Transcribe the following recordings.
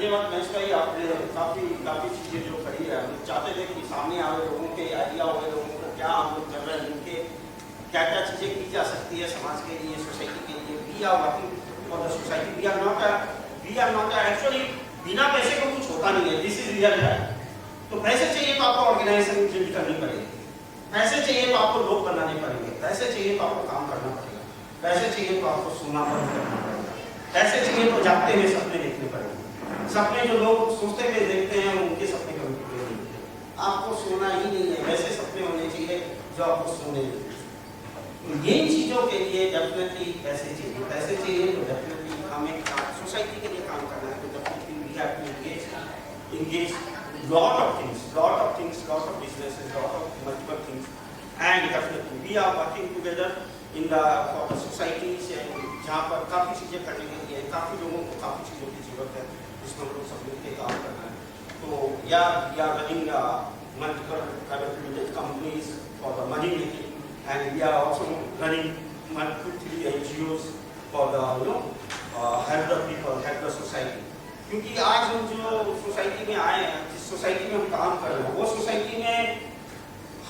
धन्यवाद महेश भाई, आपने काफ़ी काफ़ी चीज़ें जो करी है। हम चाहते थे कि सामने आए लोगों के आइडिया हुए लोगों को क्या हम लोग कर रहे हैं, उनके क्या क्या चीज़ें की जा सकती है समाज के लिए, सोसाइटी के लिए। We are working for the society, we are not actually बिना पैसे को कुछ होता नहीं है, दिस इज रियल है। तो पैसे चाहिए तो आपको ऑर्गेनाइजेशन बिल्ड करनी पड़ेगी, पैसे चाहिए तो आपको लोग बनाने पड़ेंगे, पैसे चाहिए तो आपको काम करना पड़ेगा, पैसे चाहिए तो आपको सुनना पड़ेगा, पैसे चाहिए तो जागते हुए सपने देखने पड़ेंगे। सपने जो लोग सोचते हुए देखते हैं उनके सपने कभी पूरे नहीं होते। आपको सोना ही नहीं है, वैसे सपने होने चाहिए जो आपको सोने नहीं। तो इन चीज़ों के लिए डेफिनेटली पैसे चाहिए, पैसे चाहिए तो डेफिनेटली हमें सोसाइटी के लिए काम करना है, तो definitely we have to engage lot of things, lot of businesses, lot of multiple things, and definitely we are working together in the for the societies, and जहाँ पर काफ़ी चीज़ें करने के लिए काफ़ी लोगों को काफ़ी चीज़ों की जरूरत है, जिसमें हम लोग सब मिलकर काम करना है। तो या we are running multiple private limited companies for the money making, and we are also running multiple NGOs for the help the people, help the society। क्योंकि आज हम जो सोसाइटी में आए हैं, जिस सोसाइटी में हम काम कर रहे हैं, वो सोसाइटी में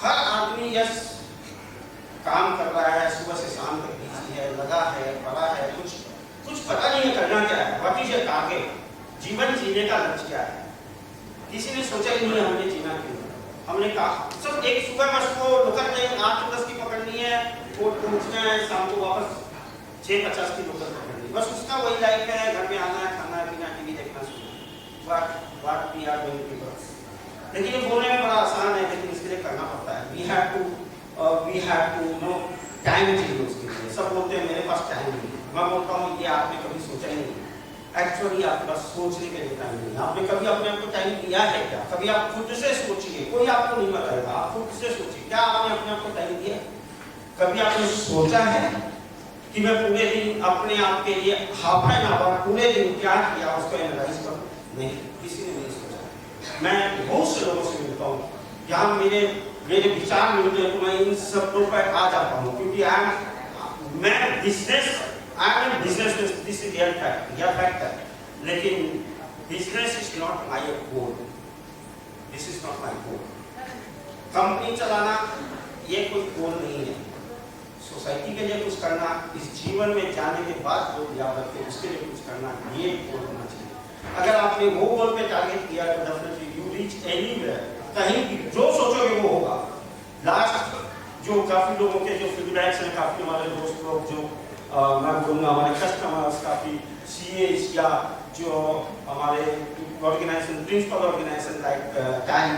हर आदमी यस काम कर रहा है, सुबह से शाम तक बिजी है, लगा है, पड़ा है, कुछ पता नहीं है करना क्या है, व्हाट इज योर टारगेट, जीवन जीने का लक्ष्य क्या है। किसी ने सोचा ही नहीं है हमने जीना क्यों। हमने कहा सब एक सुबह बस को लोकल ट्रेन 8:10 की पकड़नी है, कोर्ट पहुंचना है, शाम को वापस 6:50 की लोकल पकड़नी है, बस उसका वही लाइफ है। घर में आना है, खाना पीना, टीवी देखना, सुनना, what we are doing peoples. लेकिन ये बोलने में बड़ा आसान है, लेकिन इसके लिए करना पड़ता है। We have to no time चाहिए उसके लिए। सब बोलते हैं मेरे पास टाइम नहीं है, मैं बोलता हूँ ये आपने कभी सोचा ही नहीं। एक्चुअली आपके पास सोचने के लिए टाइम नहीं है। आपने कभी अपने आप को टाइम दिया है क्या? कभी आप खुद से सोचिए, कोई आपको नहीं बताएगा, आप खुद से सोचिए क्या आपने अपने आप को टाइम दिया? कभी आपने सोचा है कि मैं पूरे दिन अपने आप के लिए हाफ एन आवर पूरे दिन क्या किया उसको एनालाइज करूं? नहीं, किसी ने नहीं सोचा। मैं बहुत से लोगों से मिलता हूँ, जहाँ मेरे विचार मिलते हैं तो मैं इन सब पर आ जाता हूँ, क्योंकि मैं business this is real fact है। लेकिन business is not my goal, this is not my goal. Company चलाना ये कोई गोल नहीं है। सोसाइटी के लिए कुछ करना, इस जीवन में जाने के बाद जो याद रखते उसके लिए कुछ करना, ये गोल होना चाहिए। अगर आपने वो गोल पे टारगेट किया तो डेफिनेटली यू रीच एनीवेयर, कहीं भी जो सोचोगे वो होगा। लास्ट जो काफ़ी लोगों के जो फीडबैक्स हैं, काफ़ी हमारे दोस्त लोग जो मैं बोलूँगा हमारे कस्टमर्स, काफ़ी सीएस या जो हमारे organisation principal organisation like time,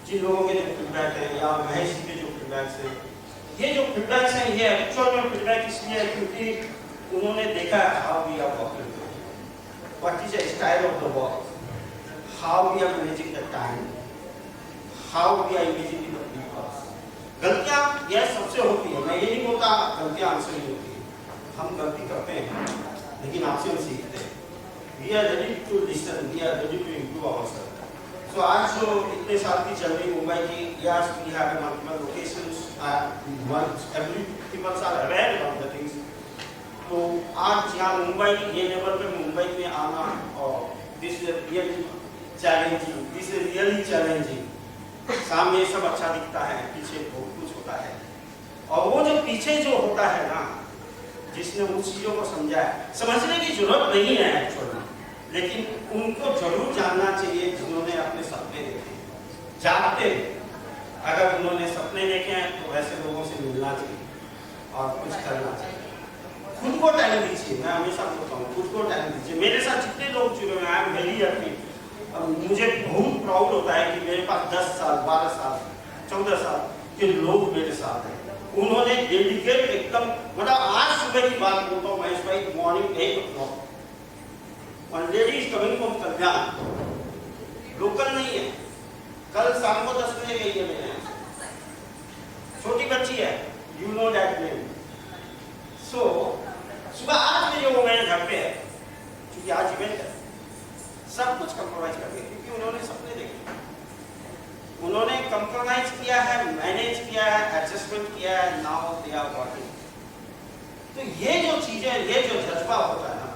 जिन लोगों के जो फीडबैक है या महेश जी के जो फीडबैक्स हैं, ये जो फीडबैक्स हैं ये एक्चुअल में फीडबैक इसलिए है क्योंकि उन्होंने देखा how we are working, what is the style of the work, how we are managing the time, how we are engaging with the people. गलतियां यह सबसे होती है, मैं ये नहीं बोलता गलतियां हमसे नहीं होती, हम गलती करते हैं लेकिन आपसे हम सीखते हैं। We are ready to listen, we are ready to improve ourselves. So आज जो इतने साल की चल रही मुंबई की, yes we have multiple locations, every peoples are aware about the things. तो आज यहाँ मुंबई ये लेवल पे मुंबई में आना, और this is really challenging, this is really challenging. सामने सब अच्छा दिखता है, पीछे बहुत कुछ होता है, और वो जो पीछे जो होता है ना, जिसने उन चीज़ों को समझा है, समझने की जरूरत नहीं है एक्चुअली, लेकिन उनको जरूर जानना चाहिए जिन्होंने अपने सपने देखे, जागते अगर उन्होंने सपने देखे हैं तो वैसे लोगों से मिलना चाहिए और कुछ करना चाहिए। खुद को टाइम दीजिए, मैं हमेशा बोलता हूँ खुद को टाइम दीजिए। मेरे साथ जितने लोग जुड़े हुए हैं, आई एम वेरी हैप्पी, मुझे बहुत प्राउड होता है कि मेरे पास 10 साल 12 साल 14 साल के लोग मेरे साथ हैं। उन्होंने डेडिकेट एकदम, मतलब आज सुबह की बात बोलता हूँ महेश भाई, morning 8 o'clock one lady is coming from Kalyan, local नहीं है, कल शाम को 10 बजे गई है मेरे यहाँ, छोटी बच्ची है, यू नो दैट नेम। सो सुबह 8 बजे वो मेरे घर पे है, क्योंकि आज इवेंट है, सब कुछ कंप्रोमाइज कर दिया क्योंकि उन्होंने सपने देखे, उन्होंने कंप्रोमाइज किया है, मैनेज किया है, एडजस्टमेंट किया है, नाउ दे आर वर्किंग। तो ये जो चीजें, ये जो जज्बा होता है ना,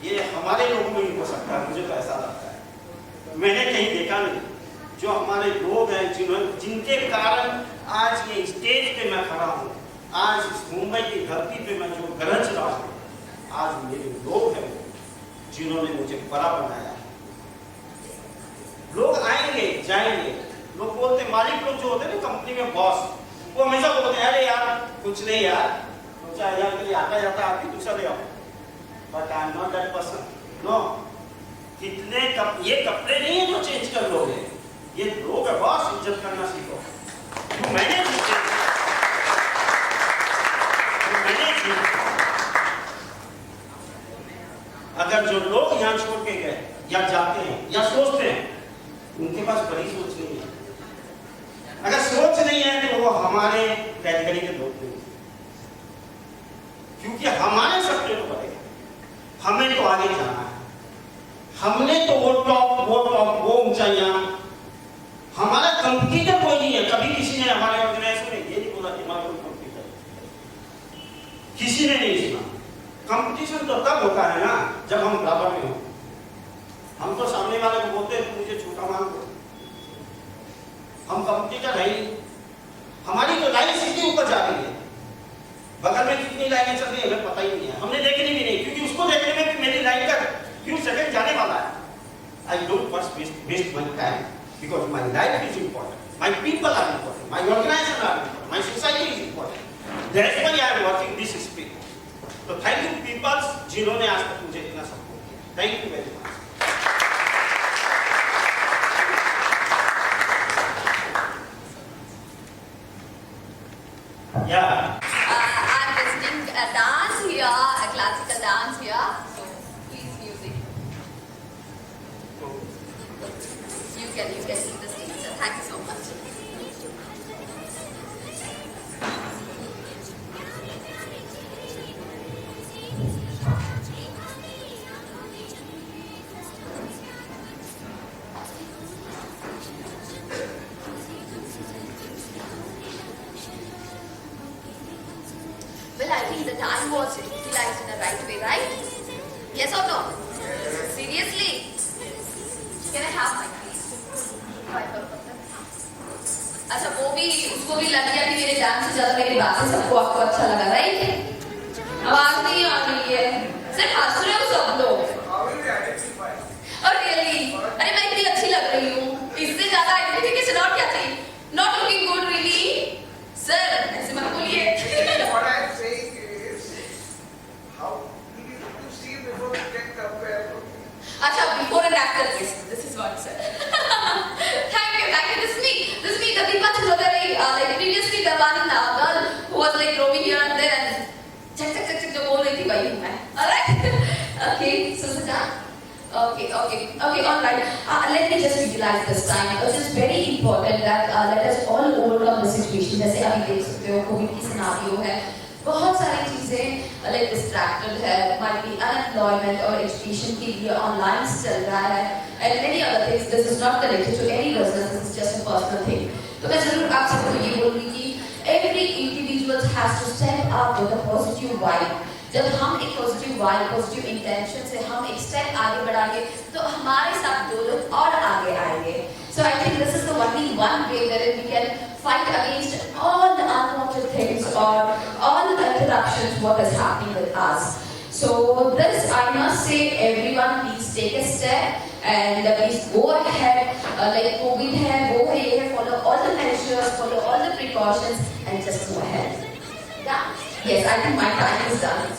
ये हमारे लोगों में ही हो सकता है, मुझे तो ऐसा लगता है। मैंने कहीं देखा नहीं। जो हमारे लोग हैं जिनके कारण आज ये स्टेज पे मैं खड़ा हूँ, आज इस मुंबई की धरती पे मैं जो गरज रहा हूँ, आज मेरे लोग हैं जिन्होंने मुझे बड़ा बनाया है। लोग आएंगे जाएंगे, लोग बोलते मालिक लोग जो होते हैं ना कंपनी में बॉस, वो हमेशा बोलते हैं अरे यार कुछ नहीं यार, 2-4 के लिए आता जाता आदमी दूसरा ले आओ, but I am not that person. No, कितने ये कपड़े नहीं है जो चेंज कर लोगे, ये लोग है बॉस, इज्जत करना सीखो। तो मैंने अगर जो लोग यहाँ छोड़ के गए या जाते हैं या सोचते हैं, उनके पास बड़ी सोच नहीं है। अगर सोच नहीं है तो वो हमारे कैटेगरी के लोग नहीं, क्योंकि हमारे सपने तो बड़े हैं, हमें तो आगे जाना है, हमने तो वो टॉप वो ऊंचाइयां, हमारा कंपटीटर कोई नहीं है। कभी किसी ने हमारे ऑर्गेनाइजेशन में ये नहीं बोला कि हमारा कोई कंपटीटर, किसी ने नहीं सुना। कंपटीशन तो तब होता है ना जब हम बराबर में हो। हम तो सामने वाले को बोलते हैं तुम मुझे छूटा मांग दो, हम कंपटीटर है ही। हमारी तो लाइन सीधी ऊपर जा रही है, बगल में कितनी लाइनें चल रही है हमें पता ही नहीं है, हमने देखनी भी नहीं, क्योंकि उसको देखने में भी मेरी लाइन का few seconds जाने वाला है। I don't first waste my time because my life is important, my people are important, my organization are important, my society is important. That's why I am watching this speech. So thank you people जिन्होंने आज तक मुझे इतना support किया। Thank you very much. Yeah. I'm listening a dance here, a classical dance here. So please music. You can leave the stage. So thank you so much. Well, I think the time was utilized in the right way, right? Yes or no? Seriously? Can I have my please? अच्छा वो भी उसको भी लग गया कि मेरे dance से ज्यादा मेरी बातें सबको आपको अच्छा लगा, राइट? आवाज नहीं आ रही है, सिर्फ हंस रहे हो सब लोग। और रियली, अरे मैं इतनी अच्छी लग रही हूँ, इससे ज्यादा आइडेंटिफिकेशन और क्या चाहिए? Not looking good really? Sir, ऐसे मत बोलिए। What I am saying is, how you need to see before you can compare. अच्छा, before and after this, this is what sir. Thank you. This is me. The Deepa Chudhary, like previously the one girl who was like roaming here and there and चक जो बोल रही थी वही हूँ मैं. Alright? Okay, so Sajjan. Okay, all right. Let me just utilize this time. It is very important that let us all overcome the situation. जैसे अभी देख सकते हो कोविड की सिनारियो है, बहुत सारी चीजें like distracted है, might be unemployment और education के लिए online चल रहा है, and many other things. This is not connected to any business. This is just a personal thing. तो मैं जरूर आप सबको ये बोलूँगी कि every individual has to step up with a positive vibe. जब हम एक पॉजिटिव वाइब, पॉजिटिव इंटेंशन से हम एक स्टेप आगे बढ़ाएंगे तो हमारे साथ दो लोग और आगे आएंगे. So I think this is the only one way that we can fight against all the unwanted things or all the interruptions what is happening with us. So this I must say, everyone please take a step and please go ahead. Like COVID है, वो है, ये है, follow all the measures, follow all the precautions and just go ahead. Yeah. Yes, I think my time is done.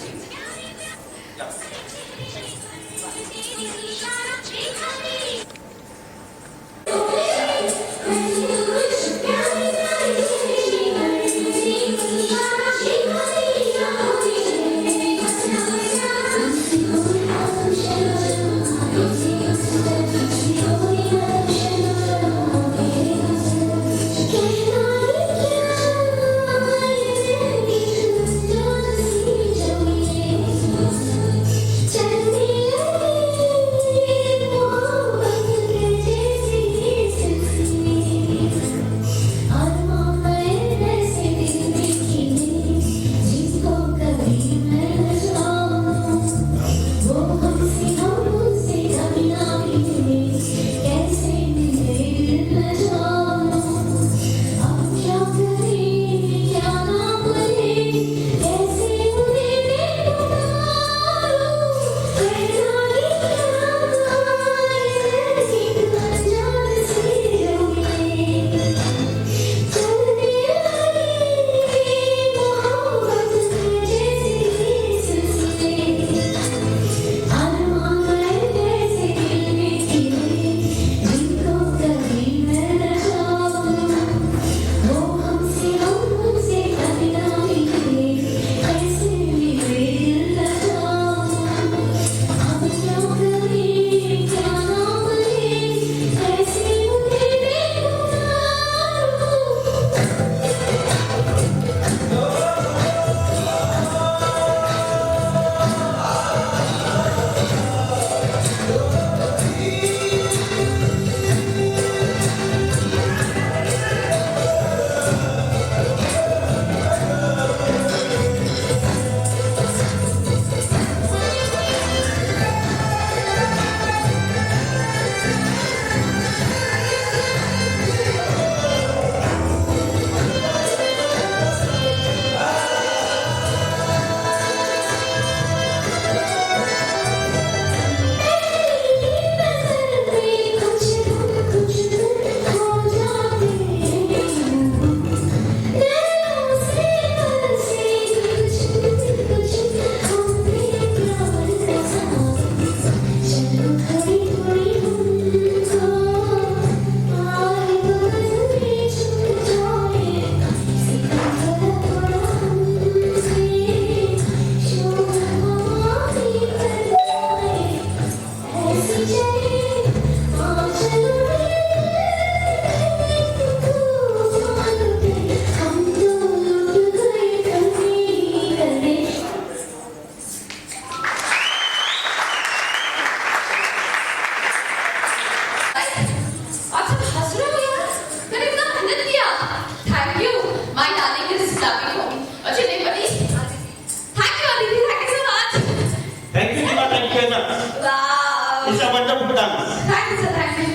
Thank you, Diva. Thank you very much. Wow. It's a wonderful dance. Thank you, sir. Thank you.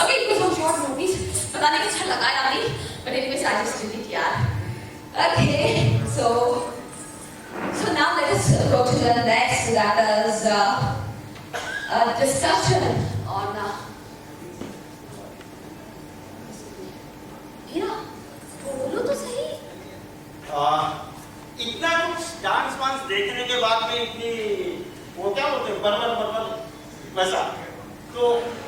Okay, it was on short notice. पता नहीं अच्छा लगा या नहीं, but anyways, I just did it, यार. Okay, so now let us go to the next. That is a discussion on. बोलो तो सही. इतना कुछ डांस वांस देखने के बाद में इतनी वो क्या बोलते हैं बरबर वैसा तो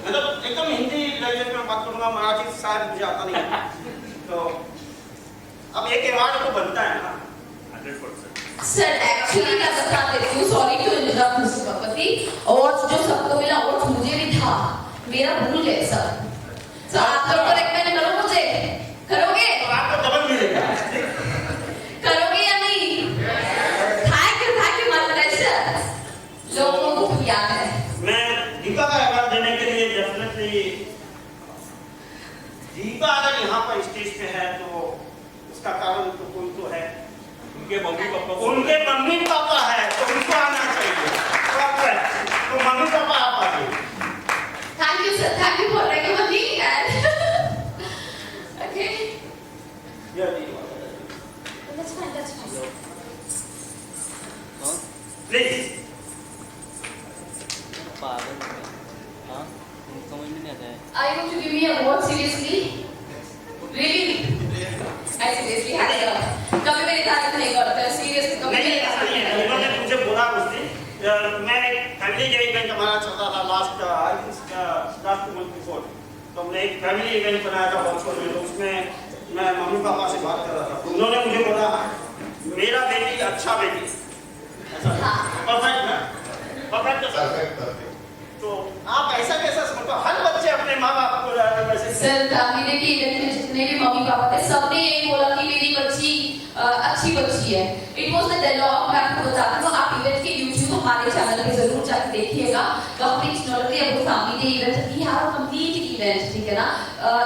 मतलब एकदम हिंदी लैंग्वेज में बात करूंगा मराठी शायद मुझे आता नहीं है तो अब एक अवार्ड तो बनता है ना 100%. सर एक्चुअली मैं बता देती हूँ, sorry to interrupt Mister Bhagwati, और जो सबको मिला और मुझे भी था, मेरा भूल गए सर. तो आप लोग को रेकमेंड करो, मुझे करोगे? तो आपको डबल मिलेगा. करोगे या नहीं? Thank you my pleasure. लोगों को याद है. मैं दीपा का अवार्ड देने के लिए डेफिनेटली दीपा अगर यहाँ पर स्टेज पे है तो उसका कारण तो कोई तो है. उनके मम्मी पापा है तो उनको आना चाहिए. तो मम्मी पापा आप आइए. Thank you sir, thank you for recommending and okay. Yeah, That's fine. please. हाँ समझ में नहीं आता है. Are you going to give me a award seriously? Really? I seriously have to. कभी मेरी तारीफ नहीं करते. Seriously कभी नहीं मेरी ऐसा तारीफ नहीं नहीं है. करते. उन्होंने मुझे बोला उस दिन मैं फैमिली इवेंट हमारा चल रहा था लास्ट मंथ बिफोर. तो हमने एक फैमिली इवेंट बनाया था बॉक्सर में. तो उसमें मैं मम्मी पापा से बात कर रहा था. उन्होंने मुझे बोला मेरा बेटी अच्छा बेटी ऐसा परफेक्ट ना परफेक्ट. तो आप ऐसा कैसा समझो हर बच्चे अपने माँ बाप को वैसे सर फैमिली के इवेंट में जितने भी मम्मी पापा थे सबने यही बोला कि मेरी बच्ची अच्छी बच्ची है. It was the dialogue. मैं आपको बताता हूँ, आप इवेंट के YouTube हमारे चैनल पे जरूर जाकर देखिएगा. Complete not only about family event, we have a complete event. ठीक है ना?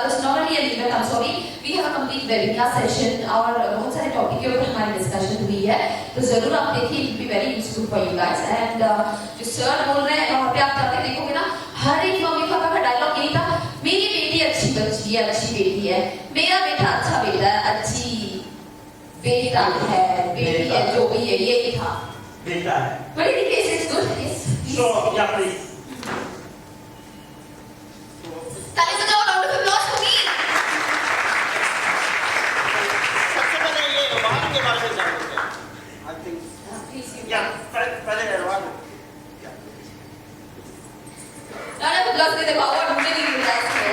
It's not only an event, I am sorry, we have a complete webinar session और बहुत सारे टॉपिक के ऊपर हमारी डिस्कशन हुई है. तो जरूर आप देखिए, it will be very useful for you guys. And जो सर बोल रहे हैं वहाँ पे आप जाके देखोगे ना, हर एक मम्मी पापा का डायलॉग यही था, मेरी बेटी अच्छी बच्ची है, अच्छी बेटी है, मेरा बेटा अच्छा बेटा है, अच्छी बेटा है, बेटी है, जो भी है, यही था. बेटा है. But in case it's good, yes. So yeah, please. ताली बजाओ, round of applause for me. सबसे पहले ये अवार्ड के बारे में जानते हैं. I think Please, you. या पहले अवार्ड Round of applause दे दो, award मुझे नहीं मिला इसमें.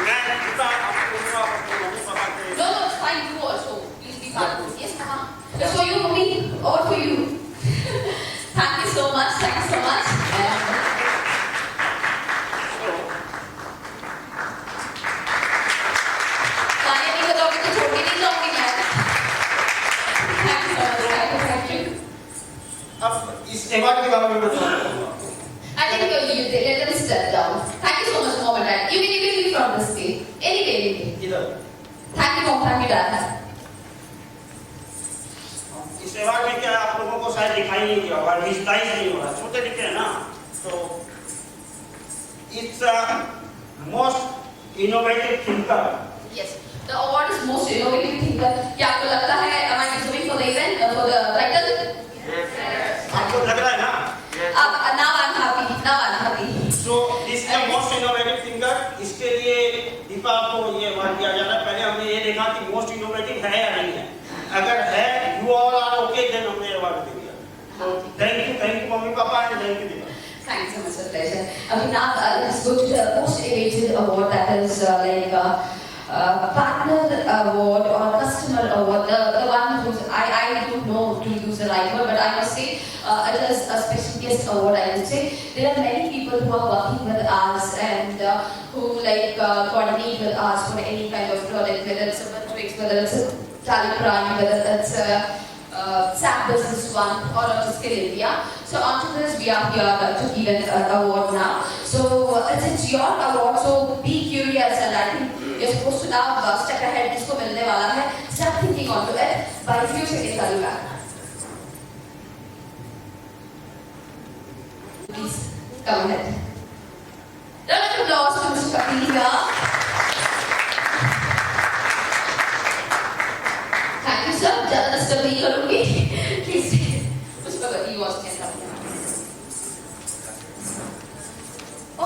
मैं इतना आपको अपने मम्मी पापा के No, it's fine. You also. Please be part of this. Yes, Mama. It's for you, mommy. Or for you. Thank you so much. Thank you so much. गाने नहीं बजाओगे तो छोड़ के नहीं जाऊंगी मैं. Thank you so much. Thank you. अब इस अवार्ड के बारे में बताऊंगा. I think let them step down. Thank you so much, Mom and Dad. You can leave from this day. Anyway. इधर Thank you, Mom. Thank you, Dad. इस award में क्या आप लोगों को शायद दिखाई नहीं दिया होगा, विजुलाइज नहीं हो रहा. छोटे लिखे हैं ना, तो it's most innovative thinker. Yes. The award is most innovative thinker. क्या आपको लगता है? Am I deserving for the event, for the title? आपको लग रहा है ना? Now I'm happy. Now I'm happy. So this is the most innovative thinker. इसके लिए दीपा को ये अवार्ड दिया जाता है. पहले हमने ये देखा कि मोस्ट इनोवेटिव है या नहीं है. अगर है, you all are okay, then हमने अवार्ड दे दिया. So thank you mummy papa and thank you Deepa. Thank you so much, a pleasure. Okay, now let's go to the most innovative award, that is partner award or customer award. The one who's I don't know to use the right word, but I must say it is a special guest award. I would say there are many people who are working with who coordinate with us for any kind of project, whether it's a Matrix, whether it's a Tally Prime, whether it's a SAP Business One or a Skill India. So onto this, we are here to give an award now. So it's your award, so be curious, and I think you're supposed to now step ahead. Isko milne wala hai. Start thinking onto it. By a few seconds, I'll be back. Please come ahead. Round of applause to Mr. Kapil here. Thank you, sir. ज़्यादा disturb नहीं करूँगी. Please, Mr. Kapil, you also can come here.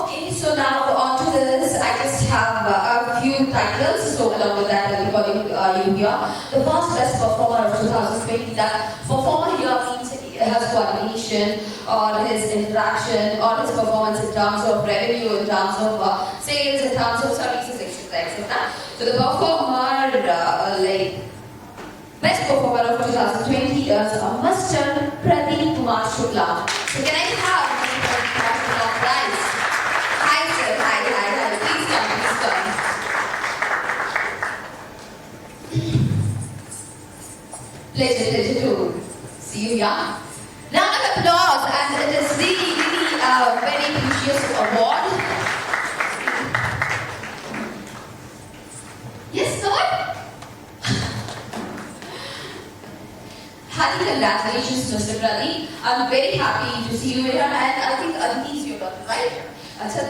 Okay, so now onto this, I just have a few titles. So along with that, I'll be calling you here. The first best performer of 2020. That performer here means he has coordination, or his interaction, or his performance in terms of revenue, in terms of sales, in terms of services, etc., etc. So the performer, best performer of 2020 is Mr. Pradeep Kumar Shukla. So can I have Pradeep Kumar Shukla prize? Hi sir, hi. Please come. Pleasure to see you here. Round of applause, and it is really very precious award. Yes, sir. Happy congratulations, Mr. Pradeep. I'm very happy to see you here, and I think Aditi is your daughter, right? अच्छा,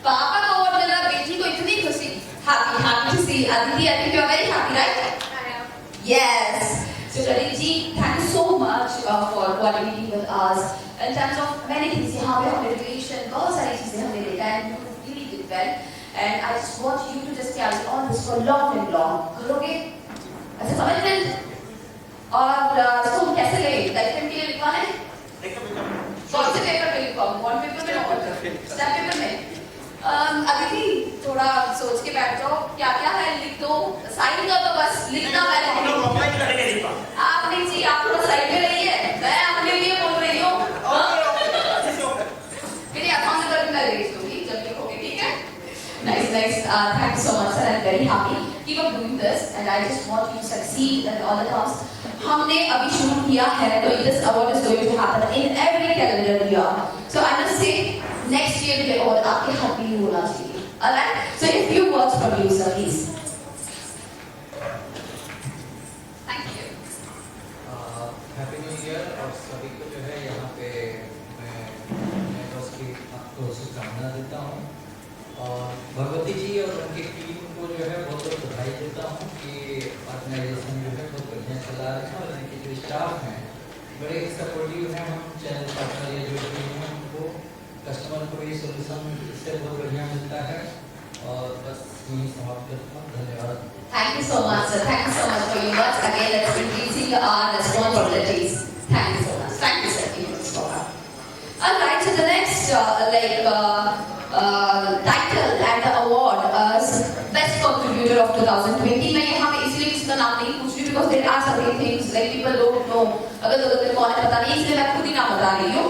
पापा को award मिला, बेटी को इतनी खुशी. Happy to see Aditi. I think you are very happy, right? I am. Yes. So Pradeep ji, thank you so much for coordinating with us in terms of many things. यहाँ पे हमने relation, बहुत सारी चीजें हमने देखा, and you really did well. And I just want you to just carry on this for long. करोगे? अच्छा समझ में? और इसको हम कैसे लें? Like pen के लिए लिखवाना है? कौन से पेपर पे लिखवाऊँ? बॉन्ड पेपर में और स्टैम्प पेपर में? अदिति थोड़ा सोच के बैठ जाओ, क्या है लिख दो, साइन कर दो, बस लिखना मैंने आप नहीं जी, आप थोड़ा साइड में रहिए, मैं अपने लिए बोल रही हूँ. मेरे अकाउंट नंबर भी मैं भेज दूँगी जब लिखोगे, ठीक है? Nice. Thank you so much, sir. I'm very happy. Keep on doing this, and I just want you to succeed in all the tasks. हमने अभी शुरू किया है, तो this award is going to happen in every calendar year. So I must say, next year ये award आपके हाथ में ही होना चाहिए. Alright? So a few words from you, sir, please. Thank you. Happy New Year और सभी को जो है यहाँ पे मैं बस की आपको शुभकामना देता हूँ और भगवती जी और उनकी टीम को जो है बहुत बधाई देता हूँ कि ऑर्गेनाइजेशन जो है बहुत बढ़िया चला रहे हैं और इनके जो स्टाफ हैं बड़े सपोर्टिव हैं. हम चैनल पार्टनर या जो टीम है उनको कस्टमर को ये सोल्यूशन इससे बहुत बढ़िया मिलता है और बस यही समाप्त करता हूँ. धन्यवाद. Thank you so much, sir. Thank you so much for your words. Again, let's increasing our responsibilities. Thank you so much. Thank you, sir. Alright, so the next title and the award is Best Contributor of 2020. मैं यहाँ पे इसलिए इसका नाम नहीं पूछ रही because there are certain things like people don't know. अगर कौन है पता नहीं, इसलिए मैं खुद ही नाम बता रही हूँ.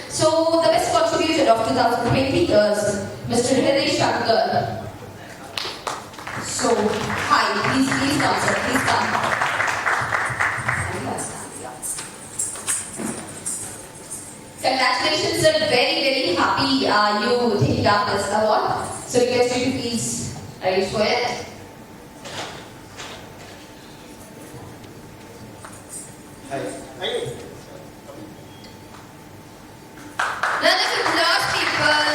So the best contributor of 2020 is Mr. Hriday Shankar. So hi, please come, sir. Please come. Congratulations, sir. Very happy you taking up this award. So request you to please arrange for it. Let us applause people.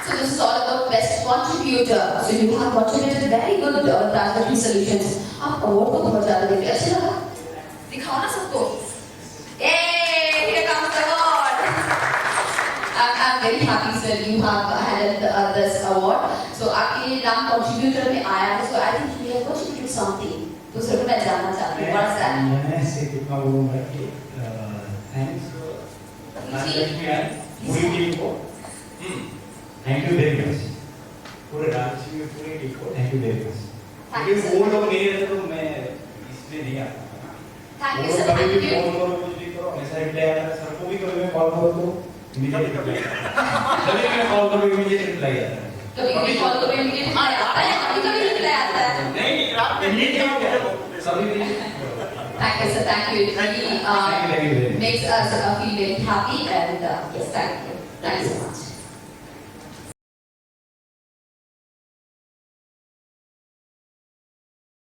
So this is all about best contributor. So you have contributed very good transaction solutions. आप award को बहुत ज़्यादा देते हैं. अच्छा लगा? दिखाओ ना सबको. Here comes the award. I'm very happy, sir. You have handled this award. So आपके नाम contributor में आया है. So I think you have contributed something. तो सर मैं जानना चाहती हूँ. What is that? मैंने से कितना वो करके थैंक्स पूरी टीम को थैंक यू वेरी मच. पूरे राज्य में पूरी टीम को थैंक यू वेरी मच. क्योंकि वो लोग नहीं रहते तो मैं इसलिए नहीं आता. Thank you, sir. कभी Thank भी you. फोन करो, कुछ भी करो, हमेशा रिप्लाई आता है. सर को भी कभी मैं कॉल करो तो इमीडिएट रिप्लाई कभी मैं कॉल करूँ इमीडिएट रिप्लाई आता है कभी कॉल करो इमीडिएट रिप्लाई आता है, कभी रिप्लाई आता है। नहीं रात में सभी Thank you, sir. Thank you. It really Thank you very much. makes us feel very happy and yes, thank you. Thank you so much.